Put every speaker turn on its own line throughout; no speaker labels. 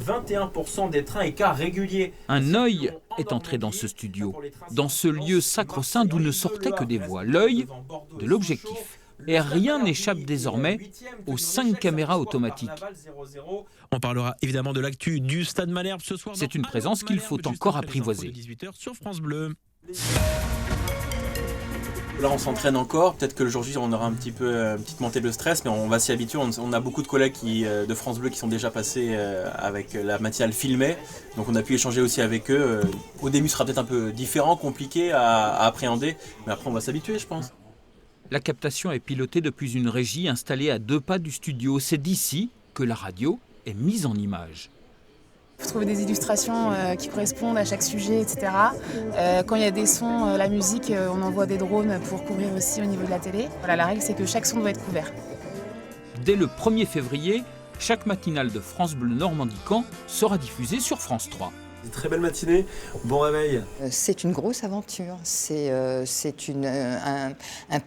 21% des trains et cars réguliers.
Un œil est entré dans ce studio, dans ce lieu sacro-saint d'où ne sortaient que des voix, l'œil de l'objectif. Et rien n'échappe désormais aux 5 caméras automatiques.
On parlera évidemment de l'actu du Stade Malherbe ce soir.
C'est une présence qu'il faut encore apprivoiser.
18h sur France Bleu.
Là, on s'entraîne encore. Peut-être que le jour J, on aura une petite montée de stress, mais on va s'y habituer. On a beaucoup de collègues de France Bleu qui sont déjà passés avec la matinale filmée. Donc on a pu échanger aussi avec eux. Au début, ce sera peut-être un peu différent, compliqué à appréhender, mais après, on va s'habituer, je pense.
La captation est pilotée depuis une régie installée à 2 pas du studio. C'est d'ici que la radio est mise en image.
Il faut trouver des illustrations qui correspondent à chaque sujet, etc. Quand il y a des sons, la musique, on envoie des drones pour couvrir aussi au niveau de la télé. Voilà, la règle, c'est que chaque son doit être couvert.
Dès le 1er février, chaque matinale de France Bleu Normandie-Caen sera diffusée sur France 3.
Une très belle matinée, bon réveil.
C'est une grosse aventure, c'est un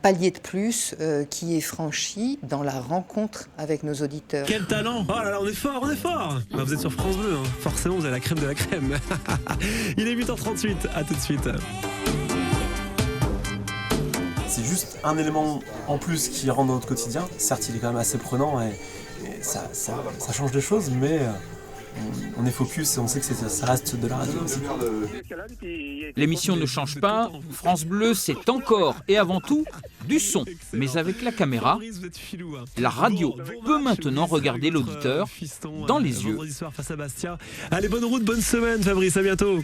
palier de plus qui est franchi dans la rencontre avec nos auditeurs.
Quel talent! Oh là là, on est fort, on est fort! Bah, vous êtes sur France Bleu, hein. Forcément vous avez la crème de la crème. Il est 8h38, à tout de suite.
C'est juste un élément en plus qui rentre dans notre quotidien. Certes, il est quand même assez prenant et ça change des choses, mais on est focus et on sait que ça reste de la radio aussi.
L'émission ne change pas. France Bleu, c'est encore et avant tout du son. Mais avec la caméra, la radio peut maintenant regarder l'auditeur dans les yeux.
Allez, bonne route, bonne semaine Fabrice, à bientôt.